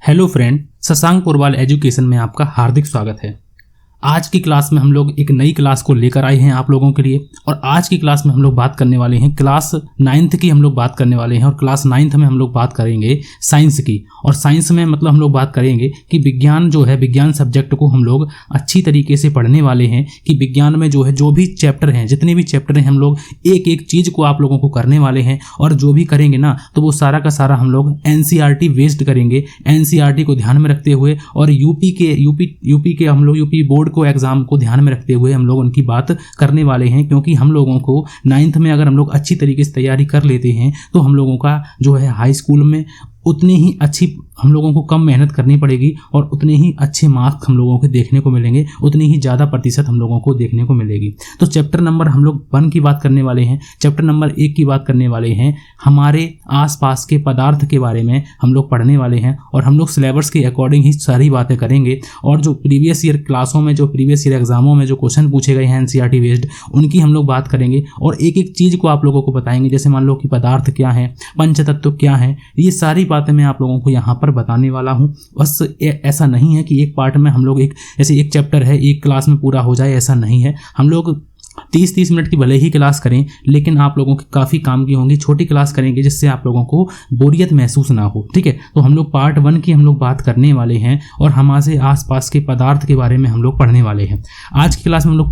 Hello friend, Shashank Purwal education में आपका हार्दिक स्वागत है। आज की क्लास में हम लोग एक नई क्लास को लेकर आए हैं आप लोगों के लिए। और आज की क्लास में हम लोग बात करने वाले हैं क्लास 9th की। हम लोग बात करने वाले हैं और क्लास 9th में हम लोग बात करेंगे साइंस की। और साइंस में मतलब हम लोग बात करेंगे कि विज्ञान जो है, विज्ञान सब्जेक्ट को हम लोग अच्छी तरीके से पढ़ने वाले हैं कि विज्ञान में जो है जो भी चैप्टर हैं, जितने भी चैप्टर हैं, हम लोग एक एक चीज़ को आप लोगों को करने वाले हैं। और जो भी करेंगे ना तो वो सारा का सारा हम लोग NCERT बेस्ड करेंगे, NCERT को ध्यान में रखते हुए। और यूपी के हम लोग यूपी बोर्ड को एग्जाम को ध्यान में रखते हुए हम लोग उनकी बात करने वाले हैं। क्योंकि हम लोगों को 9th में अगर हम लोग अच्छी तरीके से तैयारी कर लेते हैं तो हम लोगों का जो है हाई स्कूल में उतनी ही अच्छी, हम लोगों को कम मेहनत करनी पड़ेगी और उतने ही अच्छे मार्क्स हम लोगों को देखने को मिलेंगे, उतनी ही ज़्यादा प्रतिशत हम लोगों को देखने को मिलेगी। तो चैप्टर नंबर हम लोग 1 की बात करने वाले हैं। चैप्टर नंबर 1 की बात करने वाले हैं, हमारे आसपास के पदार्थ के बारे में हम लोग पढ़ने वाले हैं। और हम लोग सिलेबस के अकॉर्डिंग ही सारी बातें करेंगे। और जो प्रीवियस ईयर क्लासों में, जो प्रीवियस ईयर एग्जामों में जो क्वेश्चन पूछे गए हैं NCERT बेस्ड, उनकी हम लोग बात करेंगे। और एक एक चीज़ को आप लोगों को बताएंगे। जैसे मान लो कि पदार्थ क्या है, पंचतत्व क्या है, ये सारी बातें मैं आप लोगों को यहाँ पर बताने वाला हूँ। बस ऐसा नहीं है कि एक पार्ट में हम लोग ऐसे एक चैप्टर है एक क्लास में पूरा हो जाए, ऐसा नहीं है। हम लोग 30-30 मिनट की भले ही क्लास करें, लेकिन आप लोगों की काफ़ी काम की होंगी। छोटी क्लास करेंगे जिससे आप लोगों को बोरियत महसूस ना हो, ठीक है। तो हम लोग पार्ट 1 की हम लोग बात करने वाले हैं और हमारे आसपास के पदार्थ के बारे में हम लोग पढ़ने वाले हैं। आज की क्लास में हम लोग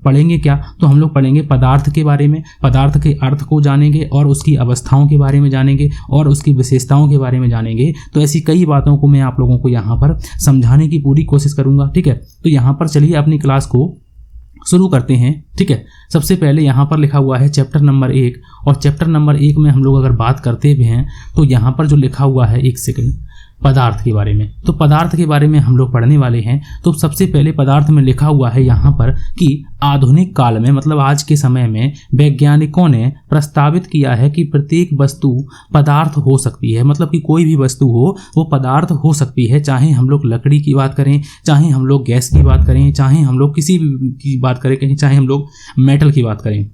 पढ़ेंगे क्या, तो हम लोग पढ़ेंगे पदार्थ के बारे में, पदार्थ के अर्थ को जानेंगे और उसकी अवस्थाओं के बारे में जानेंगे और उसकी विशेषताओं के बारे में जानेंगे। तो ऐसी कई बातों को मैं आप लोगों को यहाँ पर समझाने की पूरी कोशिश करूँगा, ठीक है। तो यहाँ पर चलिए अपनी क्लास को शुरू करते हैं, ठीक है। सबसे पहले यहाँ पर लिखा हुआ है चैप्टर नंबर 1। और चैप्टर नंबर 1 में हम लोग अगर बात करते भी हैं तो यहाँ पर जो लिखा हुआ है, एक सेकंड, पदार्थ के बारे में। तो पदार्थ के बारे में हम लोग पढ़ने वाले हैं। तो सबसे पहले पदार्थ में लिखा हुआ है यहाँ पर कि आधुनिक काल में, मतलब आज के समय में, वैज्ञानिकों ने प्रस्तावित किया है कि प्रत्येक वस्तु पदार्थ हो सकती है। मतलब कि कोई भी वस्तु हो वो पदार्थ हो सकती है। चाहे हम लोग लकड़ी की बात करें, चाहे हम लोग गैस की बात करें, चाहे हम लोग किसी भी की बात करें, चाहे हम लोग मेटल की बात करें,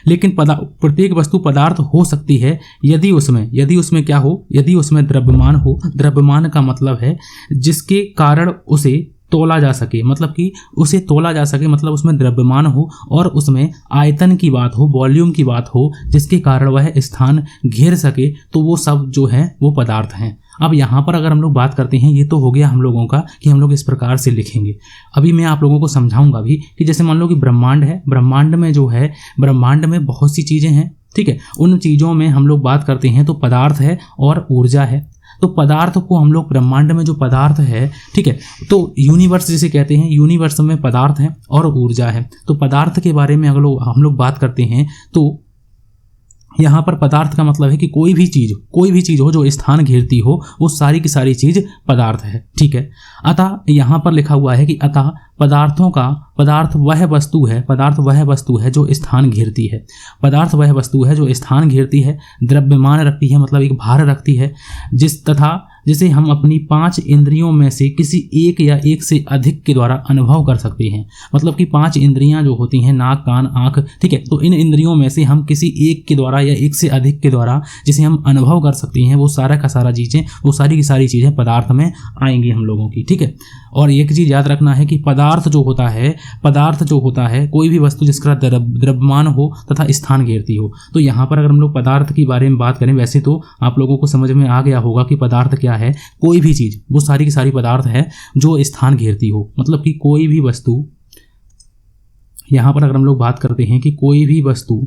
लेकिन प्रत्येक वस्तु पदार्थ हो सकती है यदि उसमें क्या हो, यदि उसमें द्रव्यमान हो। द्रव्यमान का मतलब है जिसके कारण उसे तोला जा सके, मतलब कि उसे तोला जा सके, मतलब उसमें द्रव्यमान हो और उसमें आयतन की बात हो, वॉल्यूम की बात हो, जिसके कारण वह स्थान घेर सके। तो वो सब जो है वो पदार्थ हैं। अब यहाँ पर अगर हम लोग बात करते हैं, ये तो हो गया हम लोगों का कि हम लोग इस प्रकार से लिखेंगे। अभी मैं आप लोगों को समझाऊंगा भी कि जैसे मान लो कि ब्रह्मांड है, ब्रह्मांड में जो है, ब्रह्मांड में बहुत सी चीज़ें हैं, ठीक है। उन चीज़ों में हम लोग बात करते हैं तो पदार्थ है और ऊर्जा है। तो पदार्थ को हम लोग, ब्रह्मांड में जो पदार्थ है, ठीक है, तो यूनिवर्स जिसे कहते हैं, यूनिवर्स में पदार्थ है और ऊर्जा है। तो पदार्थ के बारे में अगर हम लोग बात करते हैं तो यहाँ पर पदार्थ का मतलब है कि कोई भी चीज़ हो जो स्थान घेरती हो, वो सारी की सारी चीज़ पदार्थ है, ठीक है। अतः यहाँ पर लिखा हुआ है कि अतः पदार्थ वह वस्तु है जो स्थान घेरती है। पदार्थ वह वस्तु है जो स्थान घेरती है, द्रव्यमान रखती है, मतलब एक भार रखती है, जिसे हम अपनी 5 इंद्रियों में से किसी एक या एक से अधिक के द्वारा अनुभव कर सकते हैं। मतलब कि 5 इंद्रियां जो होती हैं, नाक, कान, आँख, ठीक है। तो इन इंद्रियों में से हम किसी एक के द्वारा या एक से अधिक के द्वारा जिसे हम अनुभव कर सकते हैं, वो सारा का सारा चीज़ें, वो सारी की सारी चीज़ें पदार्थ में आएंगी हम लोगों की, ठीक है। और एक चीज़ याद रखना है कि पदार्थ जो होता है कोई भी वस्तु जिसका द्रव्यमान हो तथा स्थान घेरती हो। तो यहाँ पर अगर हम लोग पदार्थ के बारे में बात करें, वैसे तो आप लोगों को समझ में आ गया होगा कि पदार्थ क्या है। कोई भी चीज़, वो सारी की सारी पदार्थ है जो स्थान घेरती हो। मतलब कि कोई भी वस्तु, यहाँ पर अगर हम लोग बात करते हैं कि कोई वस्तु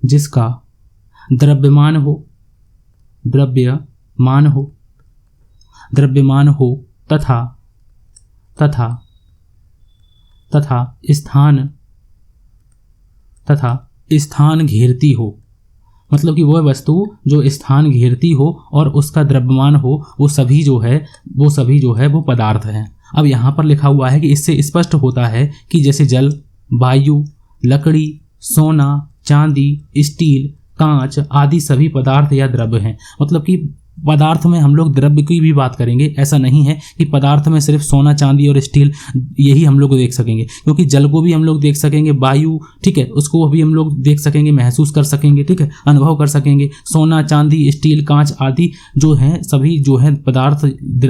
जिसका द्रव्यमान हो तथा स्थान घेरती हो। मतलब कि वह वस्तु जो स्थान घेरती हो और उसका द्रव्यमान हो, वो सभी जो है वो पदार्थ हैं। अब यहाँ पर लिखा हुआ है कि इससे स्पष्ट होता है कि जैसे जल, वायु, लकड़ी, सोना, चांदी, स्टील, कांच आदि सभी पदार्थ या द्रव्य हैं। मतलब कि पदार्थ में हम लोग द्रव्य की भी बात करेंगे। ऐसा नहीं है कि पदार्थ में सिर्फ सोना, चांदी और स्टील यही हम लोग देख सकेंगे, क्योंकि जल को भी हम लोग देख सकेंगे, वायु, ठीक है, उसको भी हम लोग देख सकेंगे, महसूस कर सकेंगे, ठीक है, अनुभव कर सकेंगे। सोना, चांदी, स्टील, कांच आदि जो हैं सभी जो है पदार्थ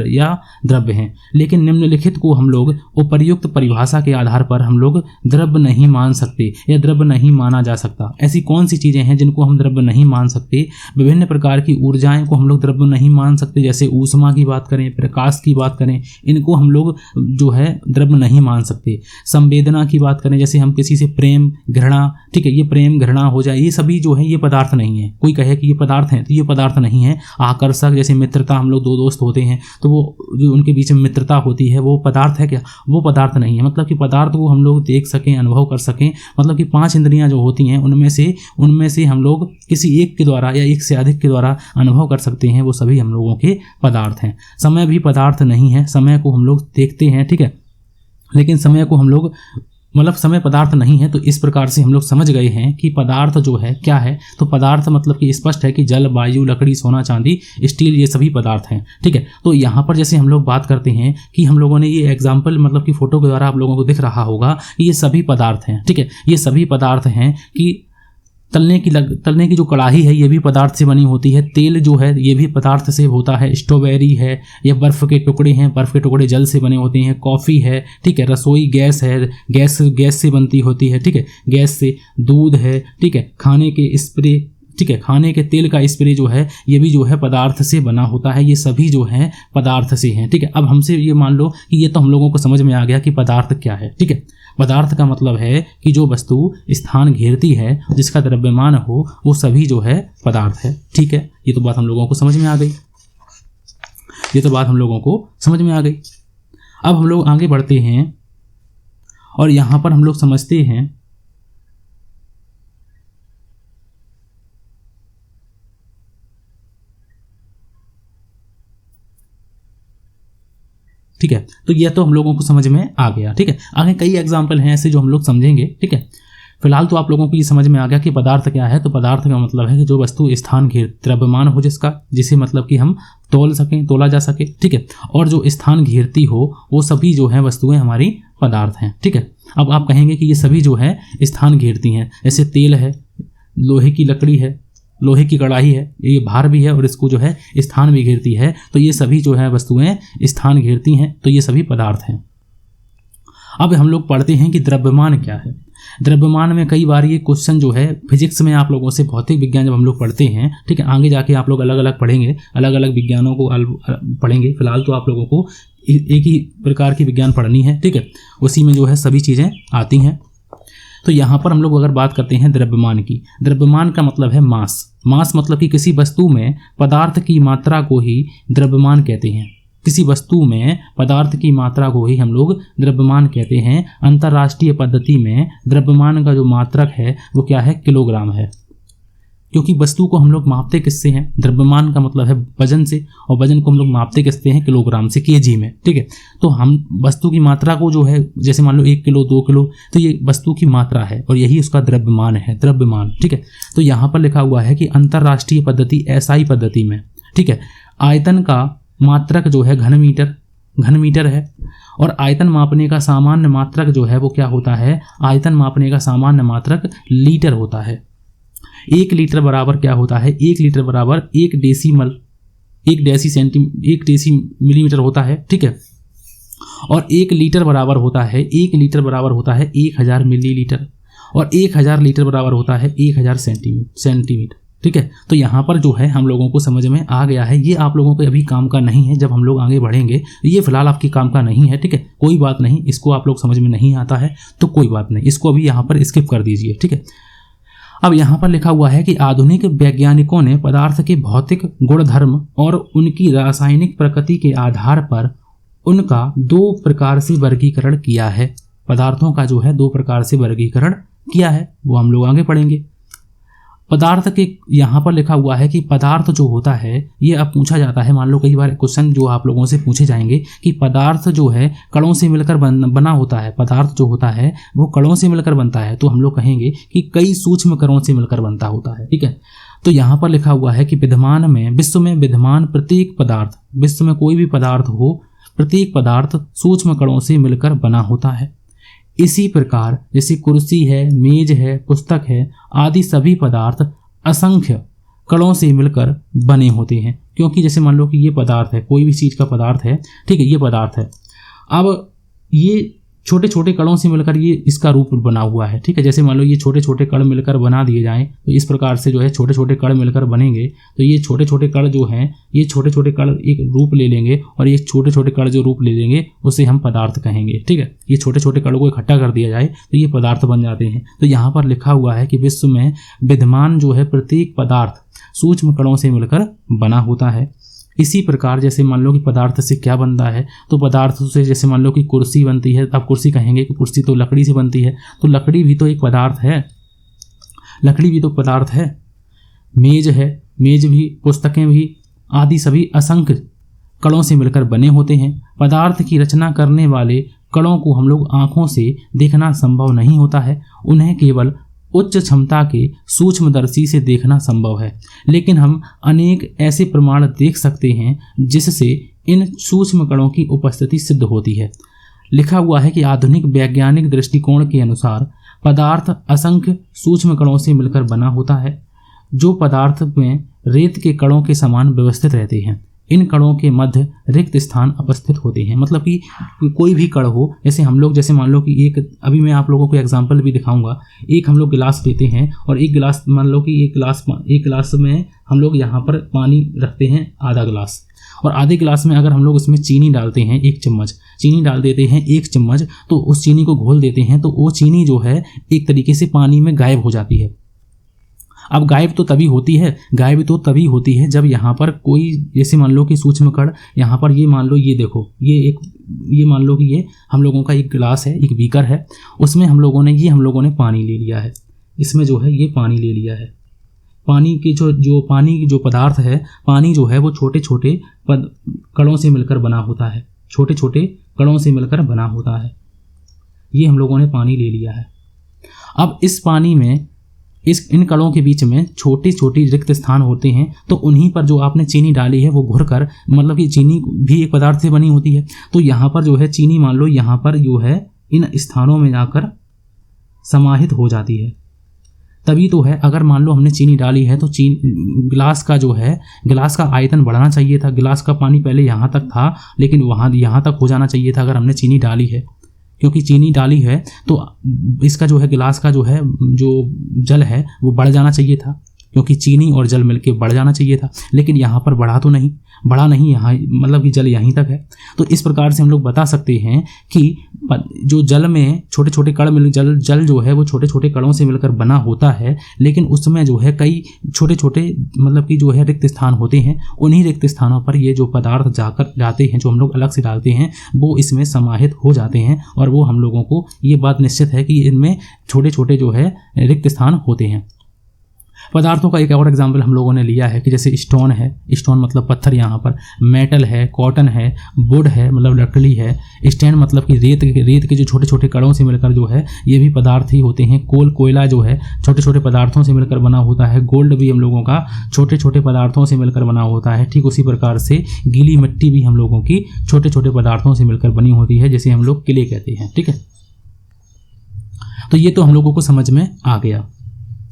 या द्रव्य हैं। लेकिन निम्नलिखित को हम लोग उपर्युक्त परिभाषा के आधार पर हम लोग द्रव्य नहीं मान सकते या द्रव्य नहीं माना जा सकता। ऐसी कौन सी चीजें हैं जिनको हम द्रव्य नहीं मान सकते? विभिन्न प्रकार की ऊर्जाएं को हम लोग द्रव्य नहीं मान सकते, जैसे ऊष्मा की बात करें, प्रकाश की बात करें, इनको हम लोग जो है द्रव्य नहीं मान सकते। संवेदना की बात करें, जैसे हम किसी से प्रेम, घृणा, ठीक है, ये प्रेम घृणा हो जाए, ये सभी जो है ये पदार्थ नहीं है। कोई कहे कि ये पदार्थ है तो ये पदार्थ नहीं है। आकर्षक, जैसे मित्रता, हम लोग दो दोस्त होते हैं तो वो जो उनके बीच में मित्रता होती है वो पदार्थ है क्या? वो पदार्थ नहीं है। मतलब कि पदार्थ को हम लोग देख सकें, अनुभव कर सकें, मतलब कि 5 इंद्रियां जो होती हैं उनमें से हम लोग किसी एक के द्वारा या एक से अधिक के द्वारा अनुभव कर सकते हैं, वो सभी हम लोगों के पदार्थ हैं। समय भी पदार्थ नहीं है। समय को हम लोग देखते हैं, ठीक है, लेकिन समय को हम लोग मतलब समय पदार्थ नहीं है। तो इस प्रकार से हम लोग समझ गए हैं कि पदार्थ जो है क्या है। तो पदार्थ मतलब कि स्पष्ट है कि जल, वायु, लकड़ी, सोना, चांदी, स्टील, ये सभी पदार्थ हैं, ठीक है। तो यहाँ पर जैसे हम लोग बात करते हैं कि हम लोगों ने ये एग्जाम्पल मतलब कि फोटो के द्वारा आप लोगों को दिख रहा होगा कि ये सभी पदार्थ हैं, ठीक है, ये सभी पदार्थ हैं। कि तलने की जो कढ़ाई है ये भी पदार्थ से बनी होती है। तेल जो है ये भी पदार्थ से होता है। स्ट्रॉबेरी है, ये बर्फ़ के टुकड़े हैं, बर्फ़ के टुकड़े जल से बने होते हैं। कॉफ़ी है, ठीक है, रसोई गैस है, गैस से बनती होती है, ठीक है, गैस से। दूध है, ठीक है, खाने के स्प्रे, ठीक है, खाने के तेल का स्प्रे जो है ये भी जो है पदार्थ से बना होता है। ये सभी जो है पदार्थ से हैं, ठीक है। अब हमसे ये मान लो कि ये तो हम लोगों को समझ में आ गया कि पदार्थ क्या है, ठीक है। पदार्थ का मतलब है कि जो वस्तु स्थान घेरती है, जिसका द्रव्यमान हो, वो सभी जो है पदार्थ है, ठीक है। ये तो बात हम लोगों को समझ में आ गई, ये तो बात हम लोगों को समझ में आ गई। अब हम लोग आगे बढ़ते हैं और यहाँ पर हम लोग समझते हैं ठीक है। तो यह तो हम लोगों को समझ में आ गया, ठीक है। आगे कई एग्जाम्पल हैं ऐसे जो हम लोग समझेंगे, ठीक है। फिलहाल तो आप लोगों को ये समझ में आ गया कि पदार्थ क्या है। तो पदार्थ का मतलब है कि जो वस्तु स्थान घेर द्रव्यमान हो, जिसे मतलब कि हम तोला जा सके, ठीक है, और जो स्थान घेरती हो वो सभी जो है वस्तुएं हमारी पदार्थ हैं, ठीक है। अब आप कहेंगे कि ये सभी जो है स्थान घेरती हैं, जैसे तेल है, लोहे की लकड़ी है, लोहे की कढ़ाई है, ये भार भी है और इसको जो है स्थान भी घेरती है। तो ये सभी जो है वस्तुएं स्थान घेरती हैं, तो ये सभी पदार्थ हैं। अब हम लोग पढ़ते हैं कि द्रव्यमान क्या है। द्रव्यमान में कई बार ये क्वेश्चन जो है फिजिक्स में आप लोगों से, भौतिक विज्ञान जब हम लोग पढ़ते हैं, ठीक है, आगे जाके आप लोग अलग अलग पढ़ेंगे, अलग अलग विज्ञानों को पढ़ेंगे। फिलहाल तो आप लोगों को एक ही प्रकार की विज्ञान पढ़नी है, ठीक है, उसी में जो है सभी चीज़ें आती हैं। तो यहाँ पर हम लोग अगर बात करते हैं द्रव्यमान की, द्रव्यमान का मतलब है मास। मास मतलब कि किसी वस्तु में पदार्थ की मात्रा को ही द्रव्यमान कहते हैं। किसी वस्तु में पदार्थ की मात्रा को ही हम लोग द्रव्यमान कहते हैं। अंतर्राष्ट्रीय पद्धति में द्रव्यमान का जो मात्रक है वो क्या है? किलोग्राम है, क्योंकि वस्तु को हम लोग मापते किससे हैं? द्रव्यमान का मतलब है वजन से, और वजन को हम लोग मापते किससे हैं? किलोग्राम से, केजी में, ठीक है। तो हम वस्तु की मात्रा को जो है, जैसे मान लो 1 किलो 2 किलो, तो ये वस्तु की मात्रा है और यही उसका द्रव्यमान है, द्रव्यमान, ठीक है। तो यहाँ पर लिखा हुआ है कि अंतर्राष्ट्रीय पद्धति एसआई पद्धति में, ठीक है, आयतन का मात्रक जो है घन मीटर है, और आयतन मापने का सामान्य मात्रक जो है वो क्या होता है? आयतन मापने का सामान्य मात्रक लीटर होता है। 1 लीटर बराबर क्या होता है? 1 लीटर बराबर 1 डेसी मिलीमीटर होता है, ठीक है। और 1 लीटर बराबर होता है 1000 मिलीलीटर, और 1000 लीटर बराबर होता है 1000 सेंटीमीटर, ठीक है। तो यहाँ पर जो है हम लोगों को समझ में आ गया है। ये आप लोगों को अभी काम का नहीं है, जब हम लोग आगे बढ़ेंगे ये फिलहाल आपकी काम का नहीं है, ठीक है। कोई बात नहीं, इसको आप लोग समझ में नहीं आता है तो कोई बात नहीं, इसको अभी यहाँ पर स्किप कर दीजिए, ठीक है। अब यहाँ पर लिखा हुआ है कि आधुनिक वैज्ञानिकों ने पदार्थ के भौतिक गुणधर्म और उनकी रासायनिक प्रकृति के आधार पर उनका 2 प्रकार से वर्गीकरण किया है। पदार्थों का जो है 2 प्रकार से वर्गीकरण किया है, वो हम लोग आगे पढ़ेंगे। पदार्थ के यहाँ पर लिखा हुआ है कि पदार्थ जो होता है, ये अब पूछा जाता है, मान लो कई बार क्वेश्चन जो आप लोगों से पूछे जाएंगे कि पदार्थ जो है कणों से मिलकर बना होता है। पदार्थ जो होता है वो कणों से मिलकर बनता है, तो हम लोग कहेंगे कि कई सूक्ष्म कणों से मिलकर बनता होता है, ठीक है। तो यहाँ पर लिखा हुआ है कि विश्व में विद्यमान प्रत्येक पदार्थ, विश्व में कोई भी पदार्थ हो, प्रत्येक पदार्थ सूक्ष्म कणों से मिलकर बना होता है। इसी प्रकार जैसे कुर्सी है, मेज है, पुस्तक है आदि सभी पदार्थ असंख्य कणों से मिलकर बने होते हैं। क्योंकि जैसे मान लो कि ये पदार्थ है, कोई भी चीज़ का पदार्थ है, ठीक है, ये पदार्थ है, अब ये छोटे छोटे कणों से मिलकर ये इसका रूप बना हुआ है, ठीक है। जैसे मान लो ये छोटे छोटे कण मिलकर बना दिए जाएं तो इस प्रकार से जो है छोटे छोटे कण मिलकर बनेंगे, तो ये छोटे छोटे कण जो हैं, ये छोटे छोटे कण एक रूप ले लेंगे और ये छोटे छोटे कण जो रूप ले लेंगे उसे हम पदार्थ कहेंगे, ठीक है। ये छोटे छोटे कणों को इकट्ठा कर दिया जाए तो ये पदार्थ बन जाते हैं। तो यहाँ पर लिखा हुआ है कि विश्व में विद्यमान जो है प्रत्येक पदार्थ सूक्ष्म कणों से मिलकर बना होता है। इसी प्रकार जैसे मान लो कि पदार्थ से क्या बनता है, तो पदार्थ से जैसे मान लो कि कुर्सी बनती है, आप कुर्सी कहेंगे कि कुर्सी तो लकड़ी से बनती है, तो लकड़ी भी तो एक पदार्थ है, लकड़ी भी तो पदार्थ है। मेज है, मेज भी, पुस्तकें भी आदि सभी असंख्य कणों से मिलकर बने होते हैं। पदार्थ की रचना करने वाले कणों को हम लोग आँखों से देखना संभव नहीं होता है, उन्हें केवल उच्च क्षमता के सूक्ष्मदर्शी से देखना संभव है। लेकिन हम अनेक ऐसे प्रमाण देख सकते हैं जिससे इन सूक्ष्म कणों की उपस्थिति सिद्ध होती है। लिखा हुआ है कि आधुनिक वैज्ञानिक दृष्टिकोण के अनुसार पदार्थ असंख्य सूक्ष्म कणों से मिलकर बना होता है, जो पदार्थ में रेत के कणों के समान व्यवस्थित रहते हैं। इन कणों के मध्य रिक्त स्थान उपस्थित होते हैं। मतलब कि कोई भी कण हो, जैसे हम लोग जैसे मान लो कि एक, अभी मैं आप लोगों को एग्जांपल भी दिखाऊंगा। एक हम लोग गिलास लेते हैं और एक गिलास, मान लो कि एक गिलास में हम लोग यहाँ पर पानी रखते हैं आधा गिलास, और आधे गिलास में अगर हम लोग उसमें चीनी डालते हैं, 1 चम्मच चीनी डाल देते हैं, 1 चम्मच, तो उस चीनी को घोल देते हैं, तो वो चीनी जो है एक तरीके से पानी में गायब हो जाती है। अब गायब तो तभी होती है जब यहाँ पर कोई, जैसे मान लो कि सूक्ष्म कण यहाँ पर, ये मान लो, ये देखो, ये मान लो कि ये हम लोगों का एक गिलास है, एक बीकर है, उसमें हम लोगों ने पानी ले लिया है, इसमें जो है ये पानी ले लिया है। पानी के जो पदार्थ है, पानी जो है वो छोटे छोटे कणों से मिलकर बना होता है, छोटे छोटे कणों से मिलकर बना होता है। ये हम लोगों ने पानी ले लिया है। अब इस पानी में इन कणों के बीच में छोटी छोटी रिक्त स्थान होते हैं, तो उन्हीं पर जो आपने चीनी डाली है वो घुर कर, मतलब कि चीनी भी एक पदार्थ से बनी होती है, तो यहाँ पर जो है चीनी मान लो यहाँ पर जो है इन स्थानों में जाकर समाहित हो जाती है। तभी तो है, अगर मान लो हमने चीनी डाली है तो गिलास का आयतन बढ़ाना चाहिए था। गिलास का पानी पहले यहाँ तक था, लेकिन यहाँ तक हो जाना चाहिए था अगर हमने चीनी डाली है, क्योंकि चीनी डाली है तो इसका जो है गिलास का जो है जो जल है वो बढ़ जाना चाहिए था, क्योंकि चीनी और जल मिलके बढ़ जाना चाहिए था, लेकिन यहाँ पर बढ़ा नहीं, यहाँ मतलब कि जल यहीं तक है। तो इस प्रकार से हम लोग बता सकते हैं कि जो जल में छोटे छोटे कण जल जो है वो छोटे छोटे कणों से मिलकर बना होता है, लेकिन उसमें जो है कई छोटे छोटे मतलब कि जो है रिक्त स्थान होते हैं। उन्हीं रिक्त स्थानों पर ये जो पदार्थ जाते हैं, जो हम लोग अलग से डालते हैं, वो इसमें समाहित हो जाते हैं, और वो हम लोगों को ये बात निश्चित है कि इनमें छोटे छोटे जो है रिक्त स्थान होते हैं। पदार्थों का एक और एग्जाम्पल हम लोगों ने लिया है कि जैसे स्टोन है, स्टोन मतलब पत्थर, यहाँ पर मेटल है, कॉटन है, वुड है मतलब लकड़ी है, स्टैंड मतलब कि रेत के जो छोटे छोटे कणों से मिलकर जो है ये भी पदार्थ ही होते हैं। कोयला जो है छोटे छोटे पदार्थों से मिलकर बना होता है। गोल्ड भी हम लोगों का छोटे छोटे पदार्थों से मिलकर बना होता है। ठीक उसी प्रकार से गीली मिट्टी भी हम लोगों की छोटे छोटे पदार्थों से मिलकर बनी होती है, जैसे हम लोग क्ले कहते हैं। ठीक है, तो ये तो हम लोगों को समझ में आ गया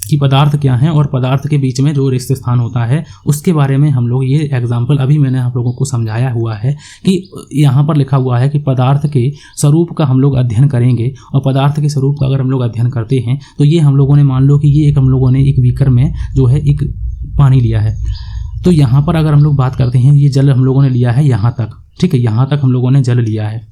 कि पदार्थ क्या है, और पदार्थ के बीच में जो रिक्त स्थान होता है उसके बारे में हम लोग ये एग्जाम्पल अभी मैंने आप लोगों को समझाया हुआ है कि यहाँ पर लिखा हुआ है कि पदार्थ के स्वरूप का हम लोग अध्ययन करेंगे, और पदार्थ के स्वरूप का अगर हम लोग अध्ययन करते हैं तो ये हम लोगों ने मान लो कि ये हम लोगों ने एक बीकर में जो है एक पानी लिया है, तो यहाँ पर अगर हम लोग बात करते हैं, ये जल हम लोगों ने लिया है यहाँ तक, ठीक है, यहाँ तक हम लोगों ने जल लिया है,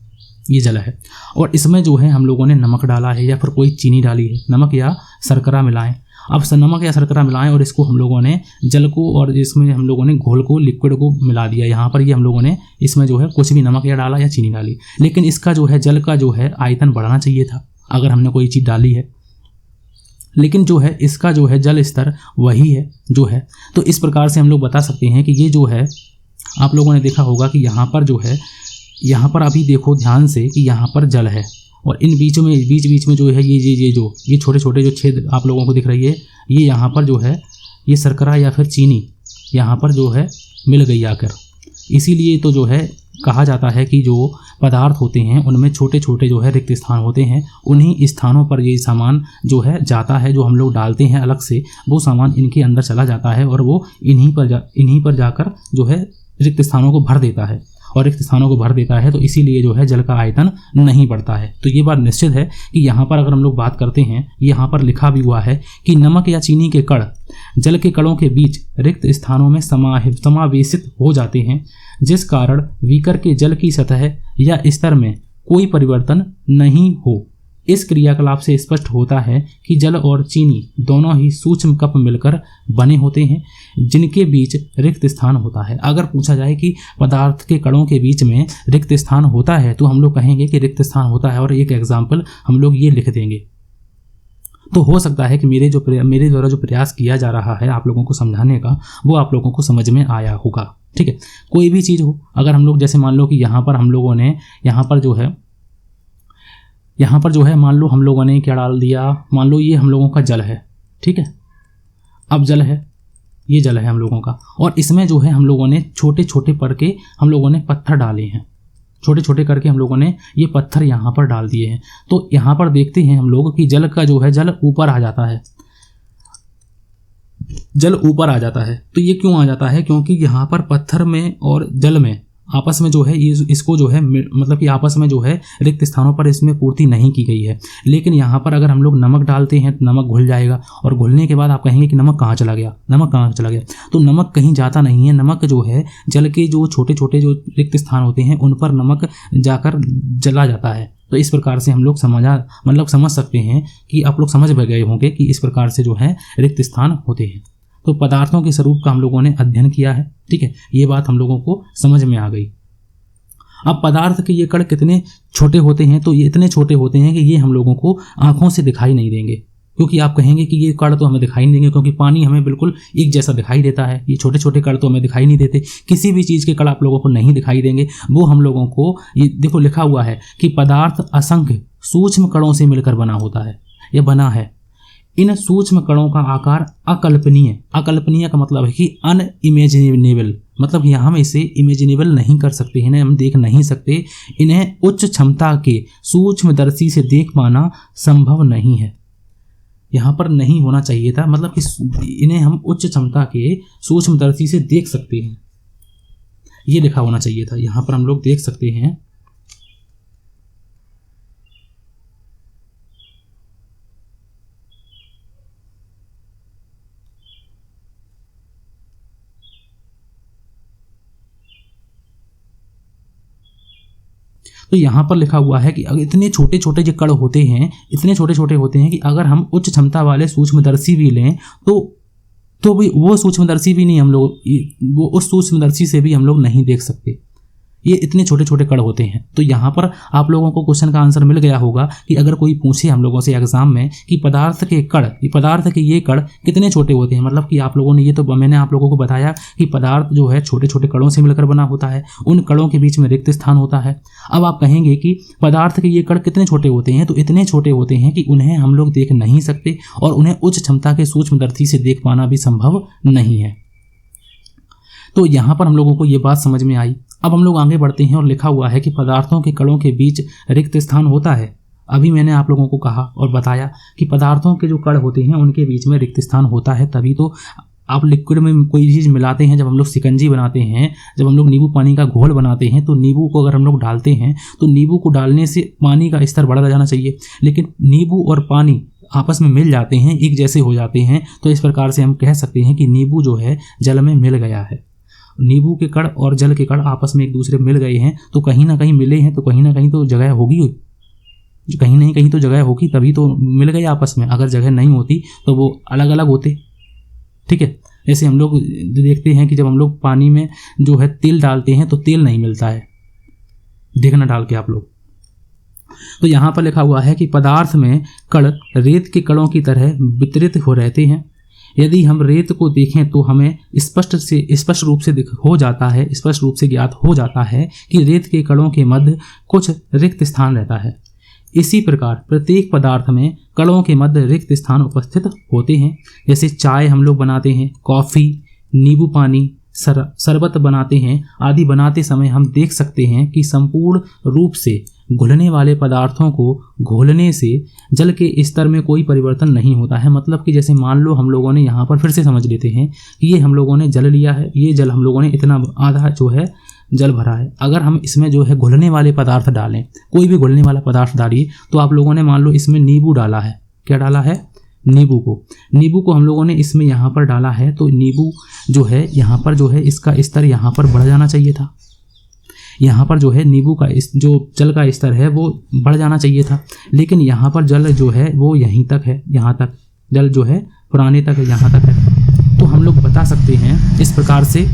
ये जल है, और इसमें जो है हम लोगों ने नमक डाला है या फिर कोई चीनी डाली है, नमक या शर्करा मिलाएं। अब नमक या शर्करा मिलाएं और इसको हम लोगों ने जल को, और इसमें हम लोगों ने घोल को, लिक्विड को मिला दिया। यहाँ पर ये हम लोगों ने इसमें जो है कुछ भी नमक या डाला या चीनी डाली, लेकिन इसका जो है जल का जो है आयतन बढ़ाना चाहिए था अगर हमने कोई चीज़ डाली है, लेकिन जो है इसका जो है जल स्तर वही है जो है। तो इस प्रकार से हम लोग बता सकते हैं कि ये जो है आप लोगों ने देखा होगा कि यहाँ पर जो है, यहाँ पर अभी देखो ध्यान से कि यहाँ पर जल है, और इन बीच में जो है ये छोटे छोटे जो छेद आप लोगों को दिख रही है, ये यहाँ पर जो है ये शर्करा या फिर चीनी यहाँ पर जो है मिल गई आकर। इसीलिए तो जो है कहा जाता है कि जो पदार्थ होते हैं उनमें छोटे छोटे जो है रिक्त स्थान होते हैं, उन्हीं स्थानों पर ये सामान जो है जाता है, जो हम लोग डालते हैं अलग से, वो सामान इनके अंदर चला जाता है और वो इन्हीं पर जाकर जो है रिक्त स्थानों को भर देता है। और रिक्त स्थानों को भर देता है तो इसीलिए जो है जल का आयतन नहीं बढ़ता है। तो ये बात निश्चित है कि यहाँ पर अगर हम लोग बात करते हैं, यहाँ पर लिखा भी हुआ है कि नमक या चीनी के कण जल के कणों के बीच रिक्त स्थानों में समावेशित हो जाते हैं, जिस कारण बीकर के जल की सतह या स्तर में कोई परिवर्तन नहीं हो। इस क्रियाकलाप से स्पष्ट होता है कि जल और चीनी दोनों ही सूक्ष्म कप मिलकर बने होते हैं, जिनके बीच रिक्त स्थान होता है। अगर पूछा जाए कि पदार्थ के कणों के बीच में रिक्त स्थान होता है तो हम लोग कहेंगे कि रिक्त स्थान होता है और एक एग्जाम्पल हम लोग ये लिख देंगे। तो हो सकता है कि मेरे द्वारा जो प्रयास किया जा रहा है आप लोगों को समझाने का, वो आप लोगों को समझ में आया होगा। ठीक है, कोई भी चीज़ हो, अगर हम लोग जैसे मान लो कि यहाँ पर हम लोगों ने यहाँ पर जो है मान लो हम लोगों ने क्या डाल दिया, मान लो ये हम लोगों का जल है। ठीक है, अब जल है, ये जल है हम लोगों का, और इसमें जो है हम लोगों ने छोटे छोटे करके हम लोगों ने पत्थर डाले हैं, छोटे छोटे करके हम लोगों ने ये पत्थर यहाँ पर डाल दिए हैं। तो यहाँ पर देखते हैं हम लोग कि जल का जो है जल ऊपर आ जाता है, जल ऊपर आ जाता है। तो ये क्यों आ जाता है? क्योंकि यहाँ पर पत्थर में और जल में आपस में जो है इसको जो है मतलब कि आपस में जो है रिक्त स्थानों पर इसमें पूर्ति नहीं की गई है। लेकिन यहाँ पर अगर हम लोग नमक डालते हैं तो नमक घुल जाएगा, और घुलने के बाद आप कहेंगे कि नमक कहाँ चला गया, नमक कहाँ चला गया। तो नमक कहीं जाता नहीं है, नमक जो है जल के जो छोटे छोटे जो रिक्त स्थान होते हैं उन पर नमक जाकर जला जाता है। तो इस प्रकार से हम लोग समझ सकते हैं कि आप लोग समझ गए होंगे कि इस प्रकार से जो है रिक्त स्थान होते हैं। तो पदार्थों के स्वरूप का हम लोगों ने अध्ययन किया है। ठीक है, ये बात हम लोगों को समझ में आ गई। अब पदार्थ के ये कण कितने छोटे होते हैं, तो ये इतने छोटे होते हैं कि ये हम लोगों को आंखों से दिखाई नहीं देंगे, क्योंकि आप कहेंगे कि ये कण तो हमें दिखाई नहीं देंगे, क्योंकि पानी हमें बिल्कुल एक जैसा दिखाई देता है। ये छोटे छोटे कण तो हमें दिखाई नहीं देते, किसी भी चीज़ के कण आप लोगों को नहीं दिखाई देंगे। वो हम लोगों को, ये देखो लिखा हुआ है कि पदार्थ असंख्य सूक्ष्म कणों से मिलकर बना होता है, यह बना है। इन सूक्ष्म कणों का आकार अकल्पनीय का मतलब है कि अनइमेजिनेबल, मतलब कि हम इसे इमेजिनेबल नहीं कर सकते, इन्हें हम देख नहीं सकते। इन्हें उच्च क्षमता के सूक्ष्मदर्शी से देख पाना संभव नहीं है। यहाँ पर नहीं होना चाहिए था, मतलब कि इन्हें हम उच्च क्षमता के सूक्ष्मदर्शी से देख सकते हैं, ये लिखा होना चाहिए था। यहाँ पर हम लोग देख सकते हैं। तो यहाँ पर लिखा हुआ है कि अगर इतने छोटे छोटे जो कण होते हैं, इतने छोटे छोटे होते हैं कि अगर हम उच्च क्षमता वाले सूक्ष्मदर्शी भी लें तो भी वो सूक्ष्मदर्शी भी नहीं, हम लोग वो उस सूक्ष्मदर्शी से भी हम लोग नहीं देख सकते। ये इतने छोटे छोटे कण होते हैं। तो यहाँ पर आप लोगों को क्वेश्चन का आंसर मिल गया होगा कि अगर कोई पूछे हम लोगों से एग्जाम में कि पदार्थ के ये कण कितने छोटे होते हैं, मतलब कि आप लोगों ने, ये तो मैंने आप लोगों को बताया कि पदार्थ जो है छोटे छोटे कणों से मिलकर बना होता है, उन कणों के बीच में रिक्त स्थान होता है। अब आप कहेंगे कि पदार्थ के ये कण कितने छोटे होते हैं, तो इतने छोटे होते हैं कि उन्हें हम लोग देख नहीं सकते और उन्हें उच्च क्षमता के सूक्ष्मदर्शी से देख पाना भी संभव नहीं है। तो यहाँ पर हम लोगों को ये बात समझ में आई। अब हम लोग आगे बढ़ते हैं और लिखा हुआ है कि पदार्थों के कणों के बीच रिक्त स्थान होता है। अभी मैंने आप लोगों को कहा और बताया कि पदार्थों के जो कण होते हैं उनके बीच में रिक्त स्थान होता है। तभी तो आप लिक्विड में कोई चीज़ मिलाते हैं, जब हम लोग शिकंजी बनाते हैं, जब हम लोग नींबू पानी का घोल बनाते हैं, तो नींबू को अगर हम लोग डालते हैं तो नींबू को डालने से पानी का स्तर बढ़ता जाना चाहिए, लेकिन नींबू और पानी आपस में मिल जाते हैं, एक जैसे हो जाते हैं। तो इस प्रकार से हम कह सकते हैं कि नींबू जो है जल में मिल गया है। नींबू के कण और जल के कण आपस में एक दूसरे मिल गए हैं, तो कहीं ना कहीं मिले हैं, तो कहीं ना कहीं तो जगह होगी, कहीं नहीं कहीं तो जगह होगी, तभी तो मिल गए आपस में। अगर जगह नहीं होती तो वो अलग अलग होते। ठीक है, जैसे हम लोग देखते हैं कि जब हम लोग पानी में जो है तेल डालते हैं तो तेल नहीं मिलता है, देखना डाल के आप लोग। तो यहाँ पर लिखा हुआ है कि पदार्थ में कण रेत के कणों की तरह वितरित हो रहते हैं। यदि हम रेत को देखें तो हमें स्पष्ट रूप से ज्ञात हो जाता है कि रेत के कणों के मध्य कुछ रिक्त स्थान रहता है। इसी प्रकार प्रत्येक पदार्थ में कणों के मध्य रिक्त स्थान उपस्थित होते हैं। जैसे चाय हम लोग बनाते हैं, कॉफ़ी, नींबू पानी, शरबत बनाते हैं आदि बनाते समय हम देख सकते हैं कि संपूर्ण रूप से घुलने वाले पदार्थों को घोलने से जल के स्तर में कोई परिवर्तन नहीं होता है। मतलब कि जैसे मान लो हम लोगों ने यहाँ पर फिर से समझ लेते हैं कि ये हम लोगों ने जल लिया है, ये जल हम लोगों ने इतना आधा जो है जल भरा है। अगर हम इसमें जो है घुलने वाले पदार्थ डालें, कोई भी घुलने वाला पदार्थ डालिए, तो आप लोगों ने मान लो इसमें नींबू डाला है, क्या डाला है, नींबू को हम लोगों ने इसमें यहाँ पर डाला है, तो नींबू जो है यहाँ पर जो है इसका स्तर यहाँ पर बढ़ जाना चाहिए था। यहाँ पर जो है नींबू का जो जल का स्तर है वो बढ़ जाना चाहिए था, लेकिन यहाँ पर जल जो है वो यहीं तक है, यहाँ तक जल जो है पुराने तक है, यहाँ तक है। तो हम लोग बता सकते हैं, इस प्रकार से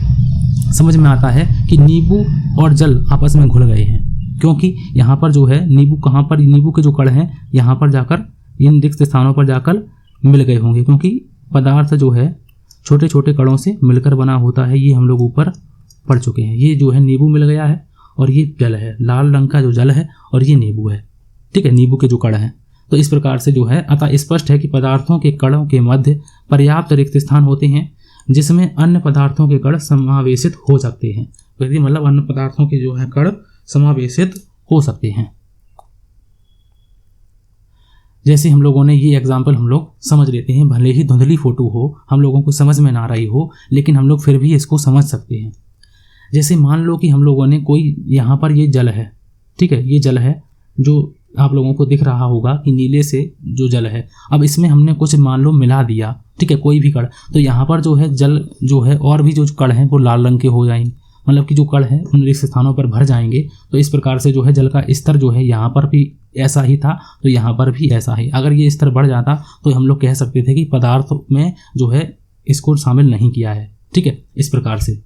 समझ में आता है कि नींबू और जल आपस में घुल गए हैं, क्योंकि यहाँ पर जो है नींबू कहाँ पर, नींबू के जो कण हैं यहाँ पर जाकर इन रिक्त स्थानों पर जाकर मिल गए होंगे, क्योंकि पदार्थ जो है छोटे छोटे कणों से मिलकर बना होता है। ये हम लोग ऊपर पढ़ चुके हैं। ये जो है नींबू मिल गया है और ये जल है, लाल रंग का जो जल है और ये नींबू है, ठीक है, नींबू के जो कण हैं। तो इस प्रकार से जो है अतः स्पष्ट है कि पदार्थों के कणों के मध्य पर्याप्त रिक्त स्थान होते हैं जिसमें अन्य पदार्थों के कण समावेशित हो सकते हैं। तो मतलब अन्य पदार्थों के जो है कण समावेशित हो सकते हैं। जैसे हम लोगों ने ये एग्जाम्पल हम लोग समझ लेते हैं, भले ही धुंधली फोटो हो, हम लोगों को समझ में ना रही हो, लेकिन हम लोग फिर भी इसको समझ सकते हैं। जैसे मान लो कि हम लोगों ने कोई, यहाँ पर ये जल है, ठीक है, ये जल है जो आप लोगों को दिख रहा होगा कि नीले से जो जल है। अब इसमें हमने कुछ मान लो मिला दिया, ठीक है, कोई भी कण, तो यहाँ पर जो है जल जो है और भी जो कण हैं वो लाल रंग के हो जाएंगे, मतलब कि जो कण है उन रिक्त स्थानों पर भर जाएंगे। तो इस प्रकार से जो है जल का स्तर जो है यहाँ पर भी ऐसा ही था, तो यहाँ पर भी ऐसा ही। अगर ये स्तर बढ़ जाता तो हम लोग कह सकते थे कि पदार्थ में जो है इसको शामिल नहीं किया है, ठीक है, इस प्रकार से।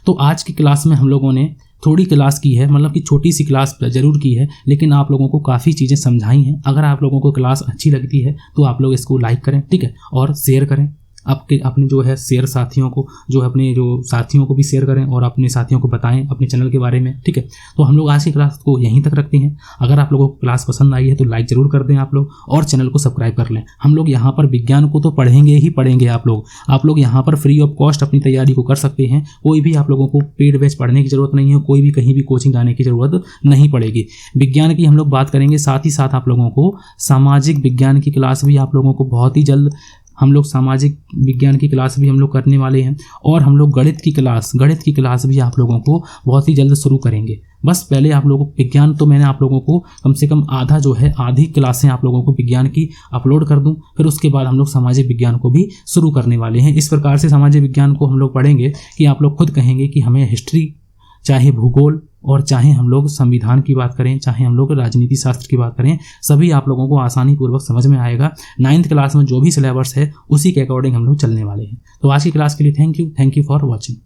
तो आज की क्लास में हम लोगों ने थोड़ी क्लास की है, मतलब कि छोटी सी क्लास जरूर की है, लेकिन आप लोगों को काफ़ी चीज़ें समझाई हैं। अगर आप लोगों को क्लास अच्छी लगती है तो आप लोग इसको लाइक करें, ठीक है, और शेयर करें अपने जो है शेयर साथियों को, जो अपने जो साथियों को भी शेयर करें और अपने साथियों को बताएं अपने चैनल के बारे में, ठीक है। तो हम लोग आज की क्लास को यहीं तक रखते हैं। अगर आप लोगों को क्लास पसंद आई है तो लाइक ज़रूर कर दें आप लोग, और चैनल को सब्सक्राइब कर लें। हम लोग यहाँ पर विज्ञान को तो पढ़ेंगे ही पढ़ेंगे। आप लोग यहाँ पर फ्री ऑफ कॉस्ट अपनी तैयारी को कर सकते हैं। कोई भी आप लोगों को पेड बैच पढ़ने की ज़रूरत नहीं है, कोई भी कहीं भी कोचिंग जाने की ज़रूरत नहीं पड़ेगी। विज्ञान की हम लोग बात करेंगे, साथ ही साथ आप लोगों को सामाजिक विज्ञान की क्लास भी आप लोगों को बहुत ही जल्द, हम लोग सामाजिक विज्ञान की क्लास भी हम लोग करने वाले हैं, और हम लोग गणित की क्लास भी आप लोगों को बहुत ही जल्द शुरू करेंगे। बस पहले आप लोगों को विज्ञान, तो मैंने आप लोगों को कम से कम आधी क्लासें आप लोगों को विज्ञान की अपलोड कर दूं, फिर उसके बाद हम लोग सामाजिक विज्ञान को भी शुरू करने वाले हैं। इस प्रकार से सामाजिक विज्ञान को हम लोग पढ़ेंगे कि आप लोग खुद कहेंगे कि हमें हिस्ट्री, चाहे भूगोल, और चाहे हम लोग संविधान की बात करें, चाहे हम लोग राजनीति शास्त्र की बात करें, सभी आप लोगों को आसानी पूर्वक समझ में आएगा। 9th क्लास में जो भी सिलेबस है उसी के अकॉर्डिंग हम लोग चलने वाले हैं। तो आज की क्लास के लिए थैंक यू फॉर वॉचिंग।